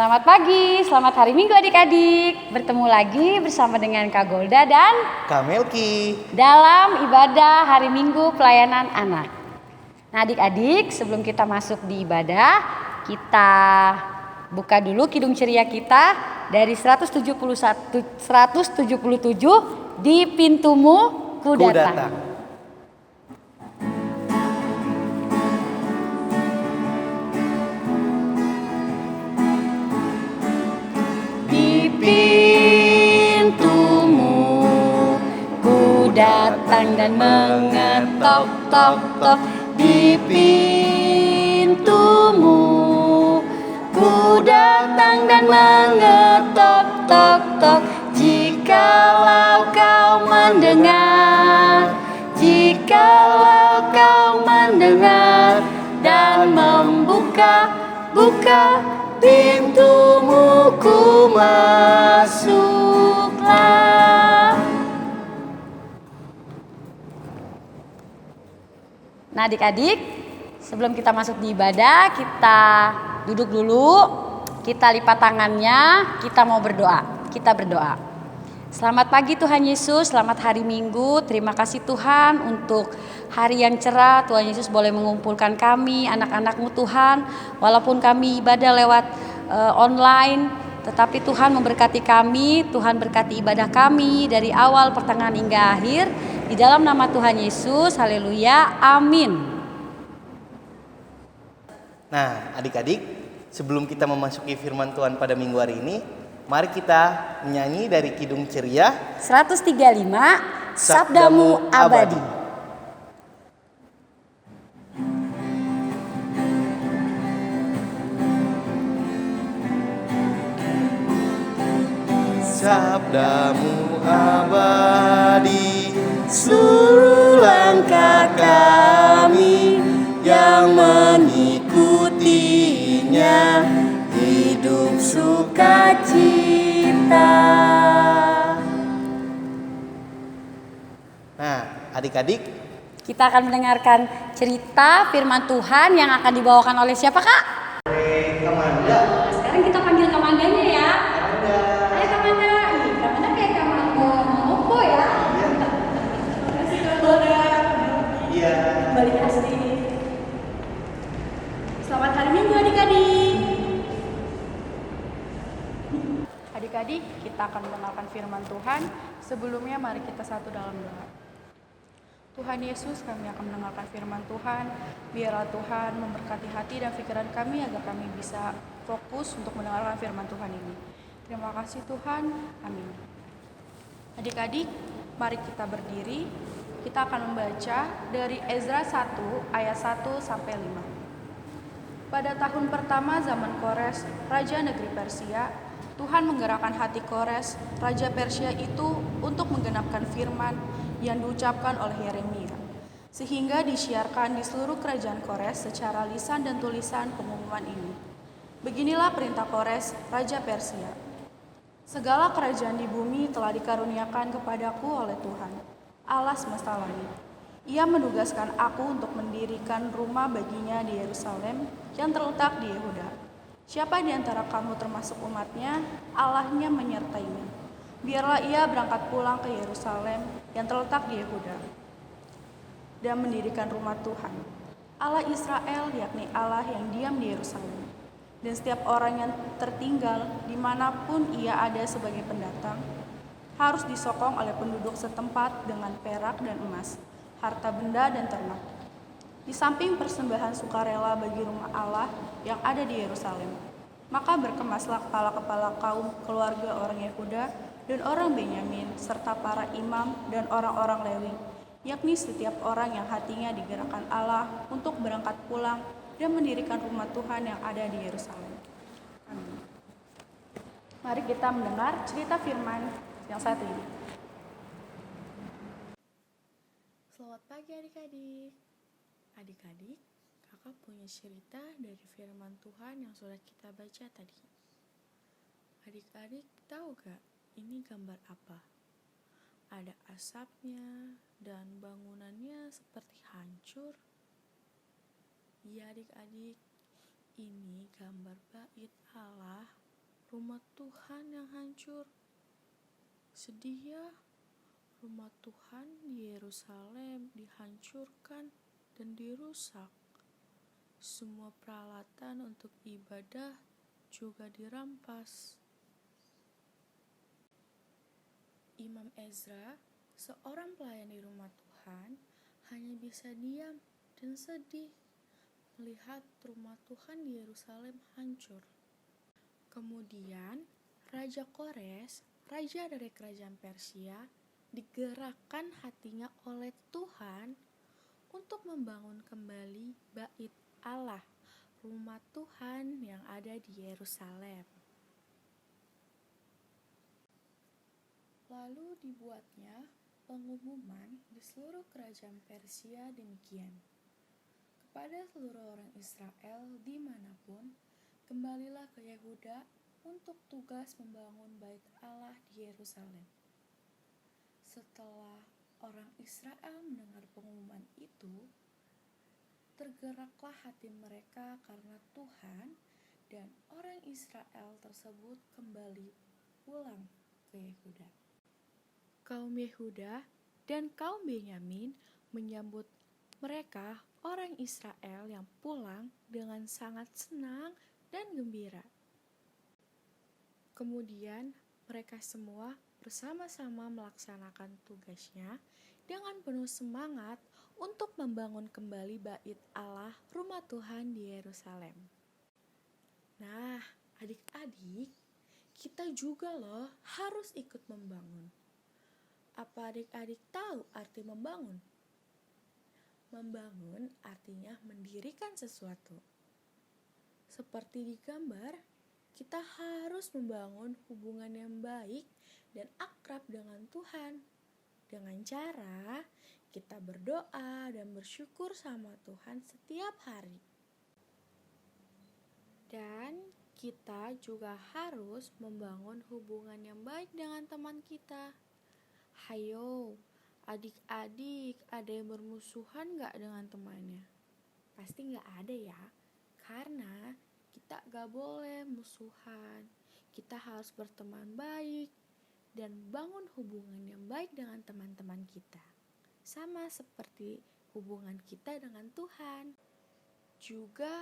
Selamat pagi, selamat hari Minggu adik-adik. Bertemu lagi bersama dengan Kak Golda dan Kak Melki dalam ibadah hari Minggu pelayanan anak. Nah adik-adik, sebelum kita masuk di ibadah, kita buka dulu Kidung Ceria kita dari 177 di pintumu ku datang. Pintumu ku datang dan mengetok-tok-tok. Di pintumu ku datang dan mengetok-tok-tok. Jikalau kau mendengar, jikalau kau mendengar dan membuka pintumu, ku masuklah. Nah adik-adik, sebelum kita masuk di ibadah, kita duduk dulu, kita lipat tangannya, kita mau berdoa. Kita berdoa. Selamat pagi Tuhan Yesus, selamat hari Minggu. Terima kasih Tuhan untuk hari yang cerah. Tuhan Yesus boleh mengumpulkan kami, anak-anak-Mu Tuhan. Walaupun kami ibadah lewat online, tetapi Tuhan memberkati kami. Tuhan berkati ibadah kami dari awal, pertengahan hingga akhir. Di dalam nama Tuhan Yesus, haleluya, amin. Nah adik-adik, sebelum kita memasuki firman Tuhan pada minggu hari ini, mari kita menyanyi dari Kidung Ceria 135, Sabdamu Abadi. Sabdamu abadi, seluruh langkah kami yang mengikutinya hidup sukacita. Nah adik-adik, kita akan mendengarkan cerita firman Tuhan yang akan dibawakan oleh siapa Kak? Kamanda. Sekarang kita panggil Kamandanya ya. Ayo Kamanda. Kamanda kayak Kamanda Monopo ya. Terima kasih Kamanda. Iya. Balik asli. Selamat hari Minggu adik-adik. Adik-adik, kita akan mengenalkan firman Tuhan. Sebelumnya mari kita satu dalam doa. Tuhan Yesus, kami akan mendengarkan firman Tuhan. Biarlah Tuhan memberkati hati dan pikiran kami agar kami bisa fokus untuk mendengarkan firman Tuhan ini. Terima kasih Tuhan. Amin. Adik-adik, mari kita berdiri. Kita akan membaca dari Ezra 1 ayat 1 sampai 5. Pada tahun pertama zaman Kores, Raja Negeri Persia, Tuhan menggerakkan hati Kores, Raja Persia itu untuk menggenapkan firman yang diucapkan oleh Yeremia, sehingga disiarkan di seluruh kerajaan Kores secara lisan dan tulisan pengumuman ini. Beginilah perintah Kores, Raja Persia. Segala kerajaan di bumi telah dikaruniakan kepadaku oleh Tuhan, Allah semesta langit. Ia menugaskan aku untuk mendirikan rumah baginya di Yerusalem yang terletak di Yehuda. Siapa di antara kamu termasuk umatnya, Allahnya menyertainya. Biarlah ia berangkat pulang ke Yerusalem yang terletak di Yehuda dan mendirikan rumah Tuhan, Allah Israel, yakni Allah yang diam di Yerusalem. Dan setiap orang yang tertinggal dimanapun ia ada sebagai pendatang, harus disokong oleh penduduk setempat dengan perak dan emas, harta benda dan ternak. Di samping persembahan sukarela bagi rumah Allah yang ada di Yerusalem, maka berkemaslah kepala-kepala kaum keluarga orang Yehuda dan orang Benyamin, serta para imam dan orang-orang Lewi, yakni setiap orang yang hatinya digerakkan Allah untuk berangkat pulang dan mendirikan rumah Tuhan yang ada di Yerusalem. Amin. Mari kita mendengar cerita firman yang satu ini. Selamat pagi adik-adik. Adik-adik, kakak punya cerita dari firman Tuhan yang sudah kita baca tadi. Adik-adik tahu gak ini gambar apa? Ada asapnya dan bangunannya seperti hancur. Iya adik-adik, ini gambar bait Allah rumah Tuhan yang hancur. Sedih ya, rumah Tuhan di Yerusalem dihancurkan dan dirusak. Semua peralatan untuk ibadah juga dirampas. Imam Ezra, seorang pelayan di rumah Tuhan, hanya bisa diam dan sedih melihat rumah Tuhan di Yerusalem hancur. Kemudian, Raja Kores, raja dari kerajaan Persia, digerakkan hatinya oleh Tuhan untuk membangun kembali bait Allah, rumah Tuhan yang ada di Yerusalem. Lalu dibuatnya pengumuman di seluruh kerajaan Persia demikian. Kepada seluruh orang Israel dimanapun, kembalilah ke Yehuda untuk tugas membangun bait Allah di Yerusalem. Setelah orang Israel mendengar pengumuman itu, tergeraklah hati mereka karena Tuhan, dan orang Israel tersebut kembali pulang ke Yehuda. Kaum Yehuda dan kaum Benyamin menyambut mereka orang Israel yang pulang dengan sangat senang dan gembira. Kemudian mereka semua bersama-sama melaksanakan tugasnya dengan penuh semangat untuk membangun kembali bait Allah, rumah Tuhan di Yerusalem. Nah, adik-adik, kita juga loh harus ikut membangun. Apa adik-adik tahu arti membangun? Membangun artinya mendirikan sesuatu. Seperti di gambar, kita harus membangun hubungan yang baik dan akrab dengan Tuhan. Dengan cara kita berdoa dan bersyukur sama Tuhan setiap hari. Dan kita juga harus membangun hubungan yang baik dengan teman kita. Hayo, adik-adik, ada yang bermusuhan gak dengan temannya? Pasti gak ada ya, karena kita gak boleh musuhan. Kita harus berteman baik dan bangun hubungan yang baik dengan teman-teman kita. Sama seperti hubungan kita dengan Tuhan. Juga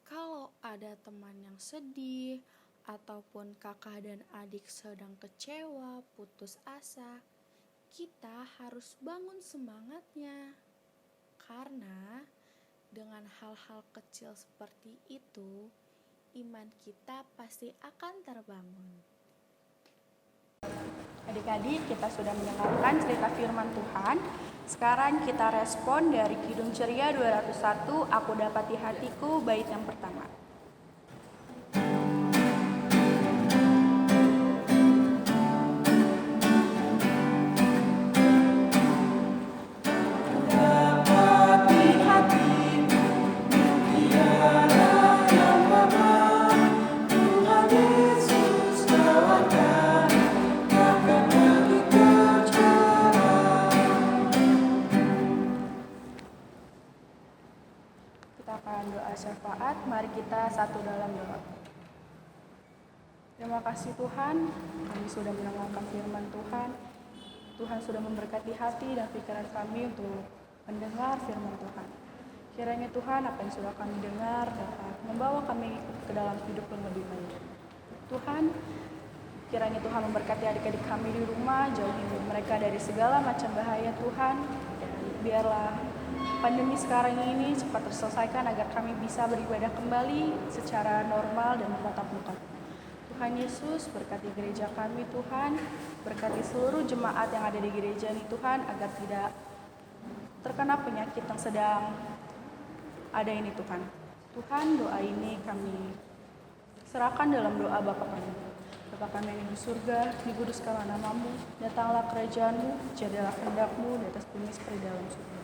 kalau ada teman yang sedih, ataupun kakak dan adik sedang kecewa, putus asa, kita harus bangun semangatnya. Karena dengan hal-hal kecil seperti itu, iman kita pasti akan terbangun. Adik-adik, kita sudah mendengarkan cerita firman Tuhan. Sekarang kita respon dari Kidung Ceria 201, Aku Dapati Hatiku, bait yang pertama. Kita akan doa syafaat, mari kita satu dalam doa. Terima kasih Tuhan, kami sudah mendengarkan firman Tuhan. Tuhan sudah memberkati hati dan pikiran kami untuk mendengar firman Tuhan. Kiranya Tuhan, apa yang sudah kami dengar dapat membawa kami ke dalam hidup yang lebih baik. Tuhan, kiranya Tuhan memberkati adik-adik kami di rumah, jauhi mereka dari segala macam bahaya Tuhan. Dan biarlah pandemi sekarang ini cepat terselesaikan agar kami bisa beribadah kembali secara normal dan tatap muka. Tuhan Yesus, berkati gereja kami Tuhan, berkati seluruh jemaat yang ada di gereja ini Tuhan, agar tidak terkena penyakit yang sedang ada ini Tuhan. Tuhan, doa ini kami serahkan dalam doa Bapa kami. Bapa kami yang di surga, dikuduskanlah namamu, datanglah kerajaanmu, jadilah kehendak-mu di atas bumi seperti dalam surga.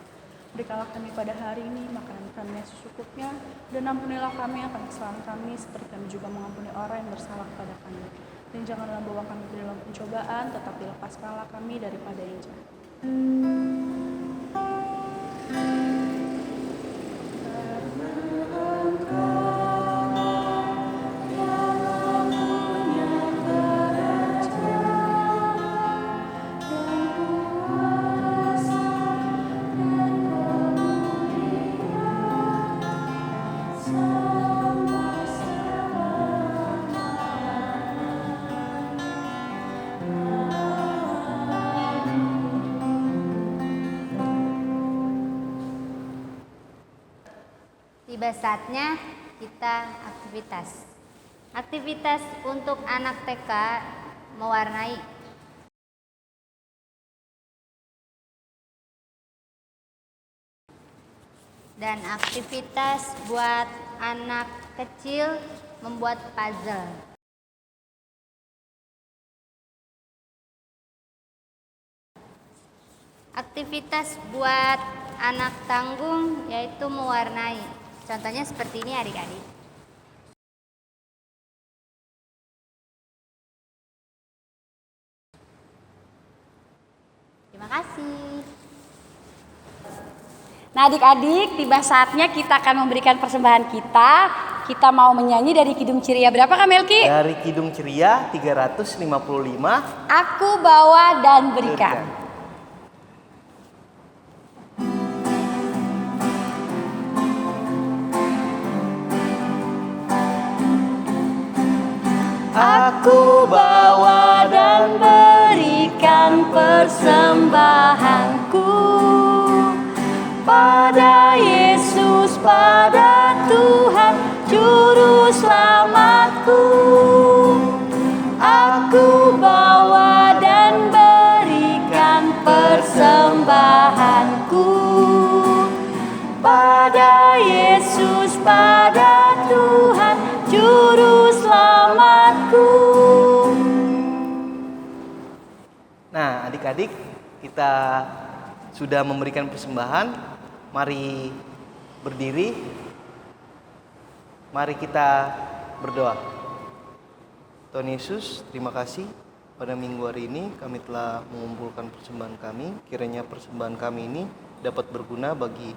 Berikanlah kami pada hari ini makanan kami yang secukupnya, dan ampunilah kami akan kesalahan kami, seperti kami juga mengampuni orang yang bersalah kepada kami. Dan janganlah bawa kami ke dalam pencobaan, tetapi lepaskanlah kami daripada yang jahat. Karena Engkau yang mempunyai Tiba saatnya kita aktivitas. Aktivitas untuk anak TK mewarnai. Dan aktivitas buat anak kecil membuat puzzle. Aktivitas buat anak tanggung yaitu mewarnai. Contohnya seperti ini adik-adik. Terima kasih. Nah adik-adik, tiba saatnya kita akan memberikan persembahan kita. Kita mau menyanyi dari Kidung Ceria berapa Kak Melki? Dari Kidung Ceria 355. Aku bawa dan berikan. Aku bawa dan berikan persembahanku pada Yesus, pada Tuhan Juru Selamatku. Aku bawa dan berikan persembahanku pada Yesus, pada Tuhan Juru Selamatku. Nah, adik-adik, kita sudah memberikan persembahan. Mari berdiri. Mari kita berdoa. Tuhan Yesus, terima kasih pada minggu hari ini kami telah mengumpulkan persembahan kami. Kiranya persembahan kami ini dapat berguna bagi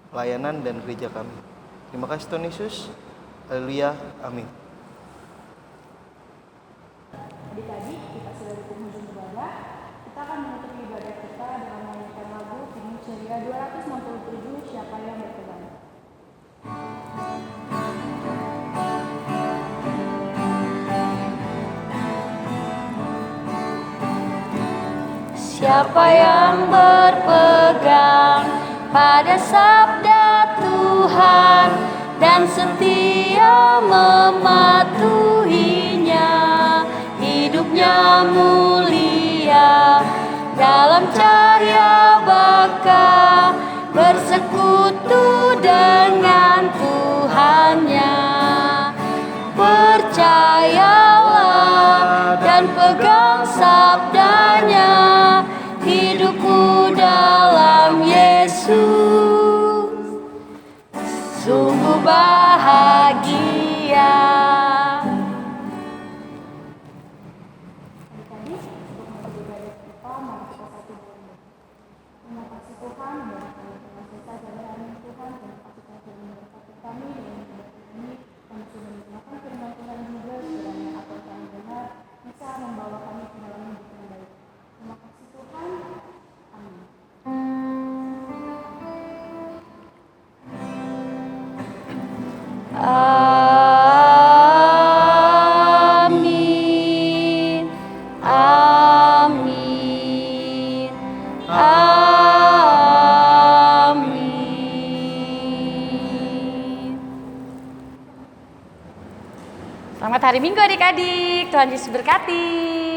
pelayanan dan gereja kami. Terima kasih Tuhan Yesus. Haleluya. Amin. Adik-adik, kita sudah di penghujung ibadah. Kita akan menutup ibadah kita dengan menyanyikan lagu Kidung Ceria 267, Siapa yang berkenan. Siapa yang berpegang pada sabda Tuhan dan setia mematuhinya, hidupnya mulia dalam cahaya baka, bersekutu dengan Tuhannya. Percayalah dan pegang sabdanya, hidupku dalam Yesus sungguh bahagia. Adik-adik, untuk menutup ibadah kita, mari kita satu dulu. Terima kasih Tuhan, dan kami dengan kita jalanan Tuhan, dan kasih Tuhan memberkati kami dengan ibadah ini. Kami sudah menggunakan firman Tuhan juga, kiranya apa yang kami dengar bisa membawa kami ke dalam hidup yang baik. Terima kasih Tuhan. Amin. Amin. Amin. Amin. Selamat hari Minggu adik-adik. Tuhan Yesus berkati.